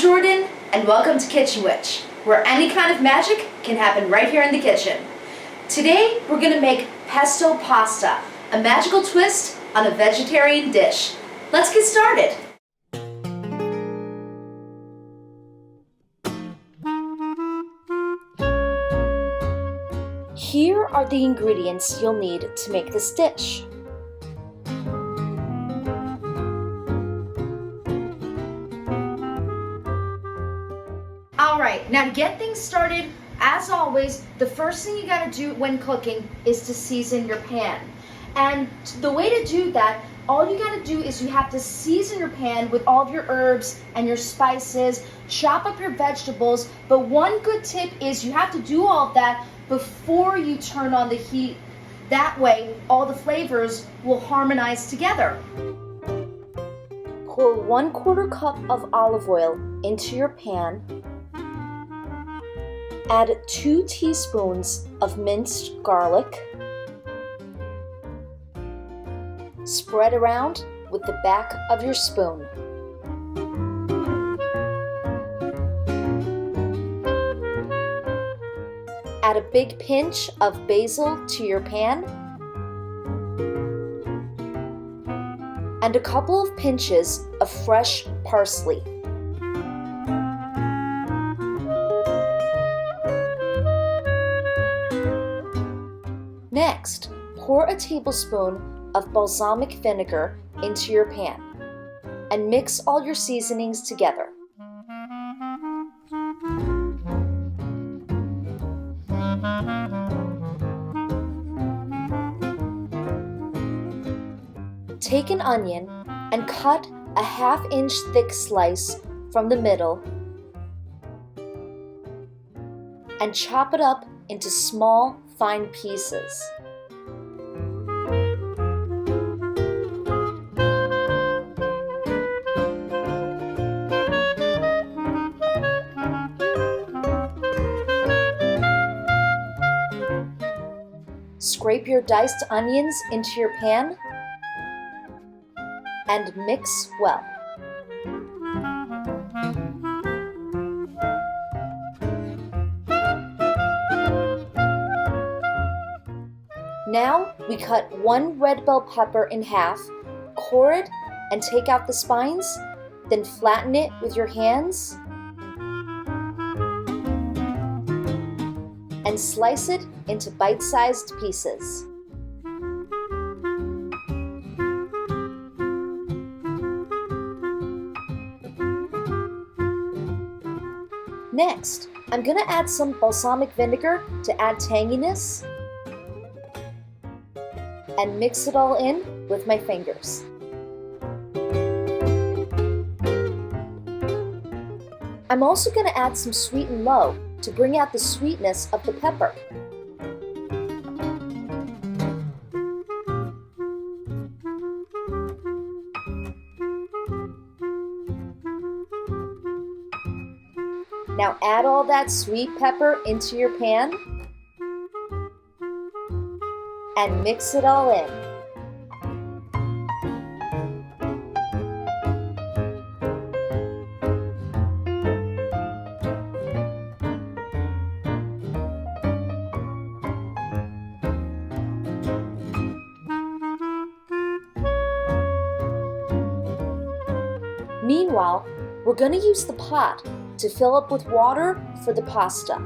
Jordan, and welcome to Kitchen Witch, where any kind of magic can happen right here in the kitchen. Today, we're going to make pesto pasta, a magical twist on a vegetarian dish. Let's get started. Here are the ingredients you'll need to make this dish. Alright, now to get things started, as always, the first thing you gotta do when cooking is to season your pan. And the way to do that, all you gotta do is you have to season your pan with all of your herbs and your spices, chop up your vegetables, but one good tip is you have to do all of that before you turn on the heat. That way, all the flavors will harmonize together. Pour 1/4 cup of olive oil into your pan. Add 2 teaspoons of minced garlic. Spread around with the back of your spoon. Add a big pinch of basil to your pan and a couple of pinches of fresh parsley. Next, pour a tablespoon of balsamic vinegar into your pan and mix all your seasonings together. Take an onion and cut a 1/2 inch thick slice from the middle and chop it up into small, fine pieces. Scrape your diced onions into your pan and mix well. Now we cut 1 red bell pepper in half, core it and take out the spines, then flatten it with your hands and slice it into bite-sized pieces. Next, I'm going to add some balsamic vinegar to add tanginess and mix it all in with my fingers. I'm also going to add some sweet and low to bring out the sweetness of the pepper. Now add all that sweet pepper into your pan and mix it all in. Meanwhile, we're going to use the pot to fill up with water for the pasta.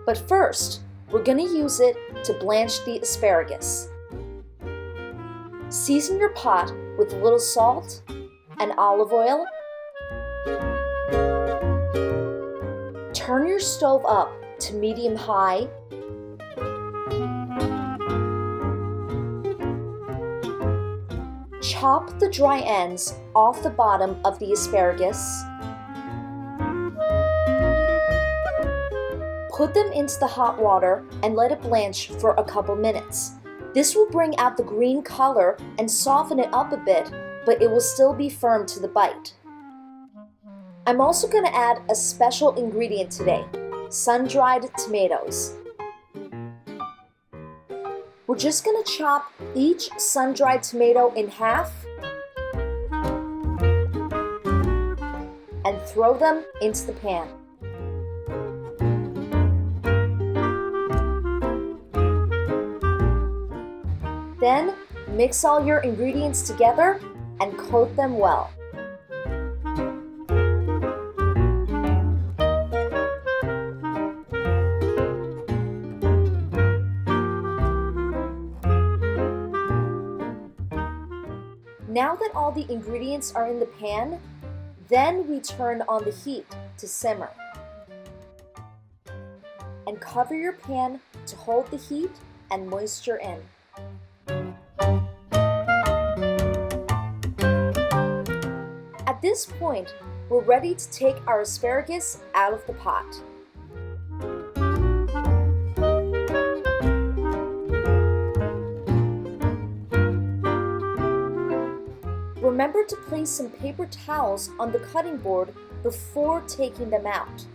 But first, we're going to use it to blanch the asparagus. Season your pot with a little salt and olive oil. Turn your stove up to medium-high. Chop the dry ends off the bottom of the asparagus. Put them into the hot water and let it blanch for a couple minutes. This will bring out the green color and soften it up a bit, but it will still be firm to the bite. I'm also going to add a special ingredient today, sun-dried tomatoes. We're just going to chop each sun-dried tomato in half and throw them into the pan. Then mix all your ingredients together and coat them well. Now that all the ingredients are in the pan, then we turn on the heat to simmer. And cover your pan to hold the heat and moisture in. At this point, we're ready to take our asparagus out of the pot. Remember to place some paper towels on the cutting board before taking them out.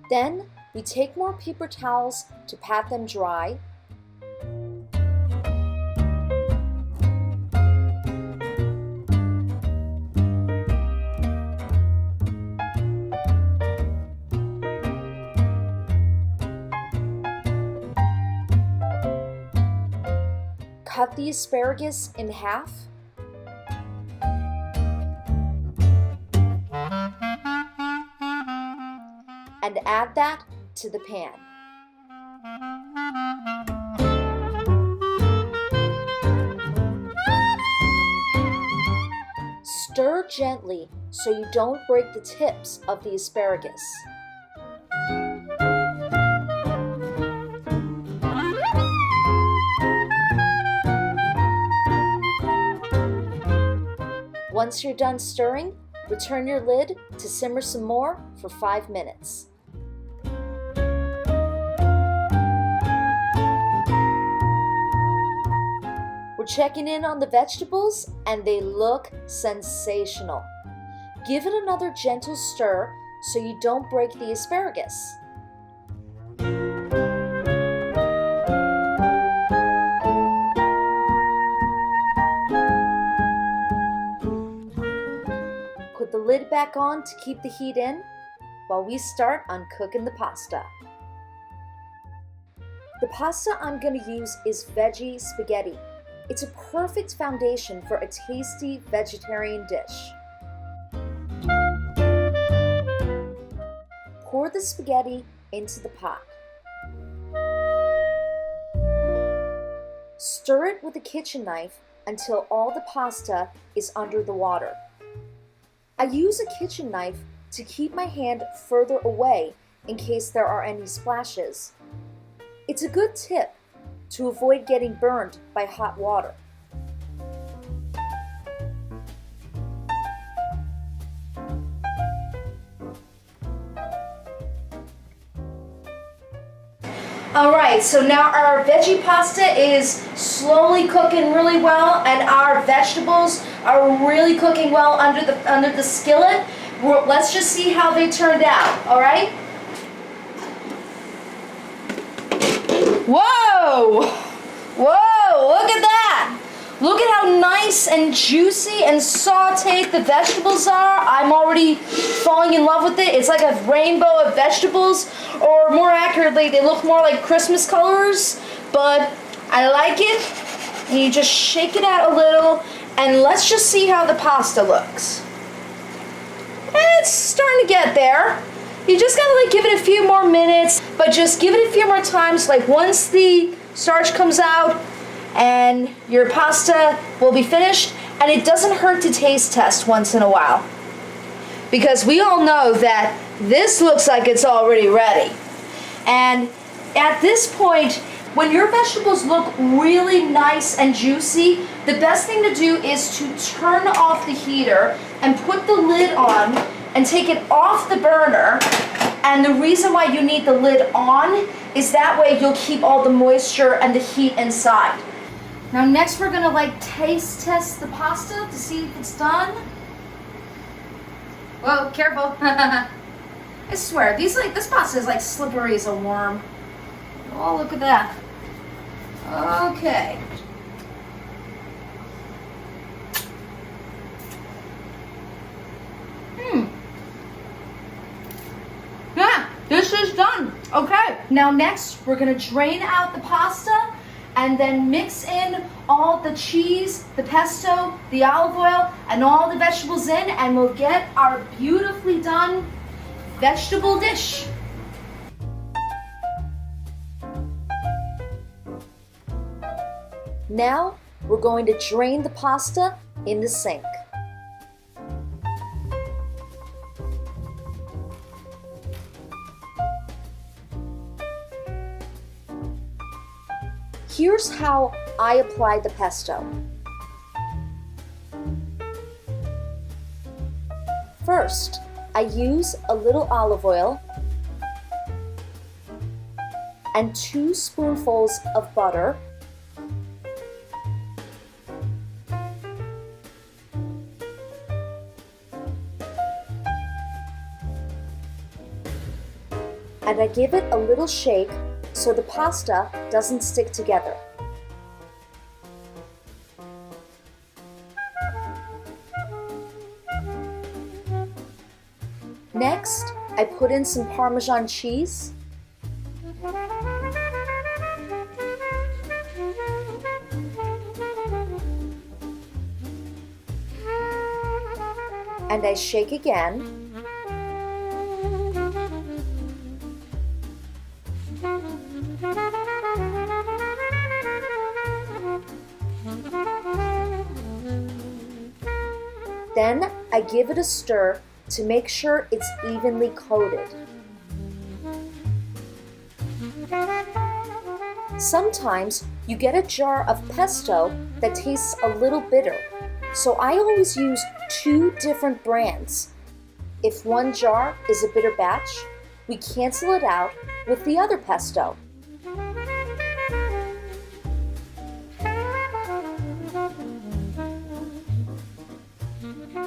Then, we take more paper towels to pat them dry. Cut the asparagus in half. And add that to the pan. Stir gently so you don't break the tips of the asparagus. Once you're done stirring, return your lid to simmer some more for 5 minutes. We're checking in on the vegetables and they look sensational. Give it another gentle stir so you don't break the asparagus. Put the lid back on to keep the heat in while we start on cooking the pasta. The pasta I'm going to use is veggie spaghetti. It's a perfect foundation for a tasty vegetarian dish. Pour the spaghetti into the pot. Stir it with a kitchen knife until all the pasta is under the water. I use a kitchen knife to keep my hand further away in case there are any splashes. It's a good tip to avoid getting burned by hot water. Alright, so now our veggie pasta is slowly cooking really well and our vegetables are really cooking well under the skillet. Let's just see how they turned out, alright? Whoa! Whoa, look at that! Look at how nice and juicy and sauteed the vegetables are. I'm already falling in love with it. It's like a rainbow of vegetables, or more accurately, they look more like Christmas colors, but I like it. And you just shake it out a little, and let's just see how the pasta looks. It's starting to get there. You just gotta give it a few more minutes, but just give it a few more times. Once the starch comes out, and your pasta will be finished. And it doesn't hurt to taste test once in a while, because we all know that this looks like it's already ready. And at this point, when your vegetables look really nice and juicy, the best thing to do is to turn off the heater and put the lid on and take it off the burner. And the reason why you need the lid on is that way you'll keep all the moisture and the heat inside. Now next we're gonna like taste test the pasta to see if it's done. Whoa, careful. I swear, this pasta is like slippery as a worm. Oh, look at that. Okay. Yeah, this is done. Okay. Now next, we're gonna drain out the pasta and then mix in all the cheese, the pesto, the olive oil, and all the vegetables in, and we'll get our beautifully done vegetable dish. Now, we're going to drain the pasta in the sink. Here's how I apply the pesto. First, I use a little olive oil and 2 spoonfuls of butter. And I give it a little shake so the pasta doesn't stick together. Next, I put in some Parmesan cheese, and I shake again. Then I give it a stir to make sure it's evenly coated. Sometimes you get a jar of pesto that tastes a little bitter, so I always use 2 different brands. If one jar is a bitter batch, we cancel it out with the other pesto.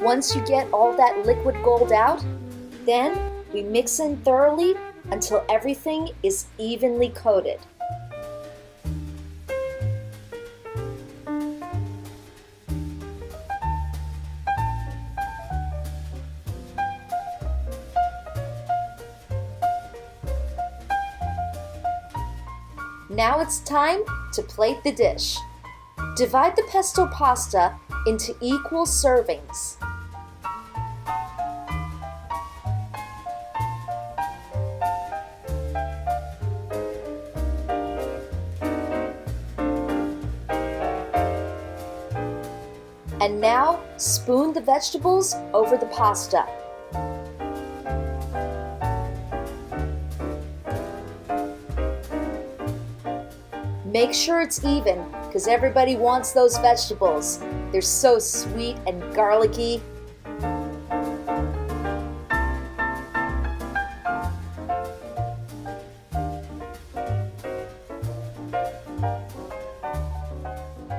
Once you get all that liquid gold out, then we mix in thoroughly until everything is evenly coated. Now it's time to plate the dish. Divide the pesto pasta into equal servings. And now, spoon the vegetables over the pasta. Make sure it's even, because everybody wants those vegetables. They're so sweet and garlicky.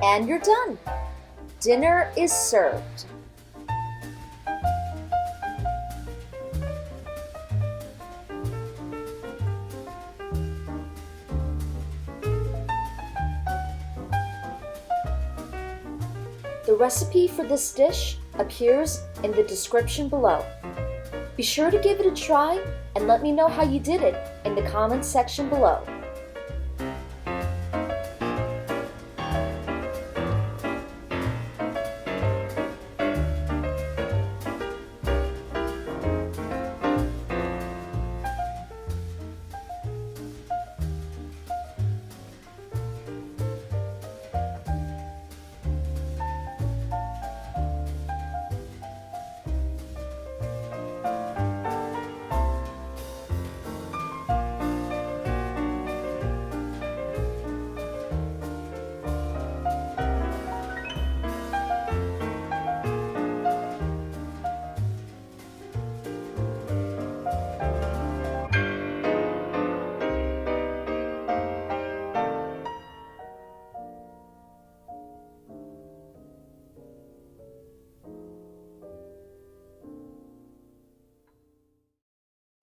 And you're done. Dinner is served. The recipe for this dish appears in the description below. Be sure to give it a try and let me know how you did it in the comments section below.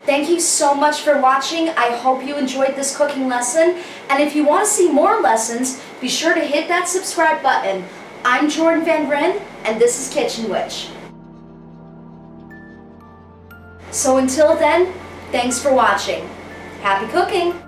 Thank you so much for watching. I hope you enjoyed this cooking lesson. And if you want to see more lessons, be sure to hit that subscribe button. I'm Jordan Van Vren, and this is Kitchen Witch. So until then, thanks for watching. Happy cooking!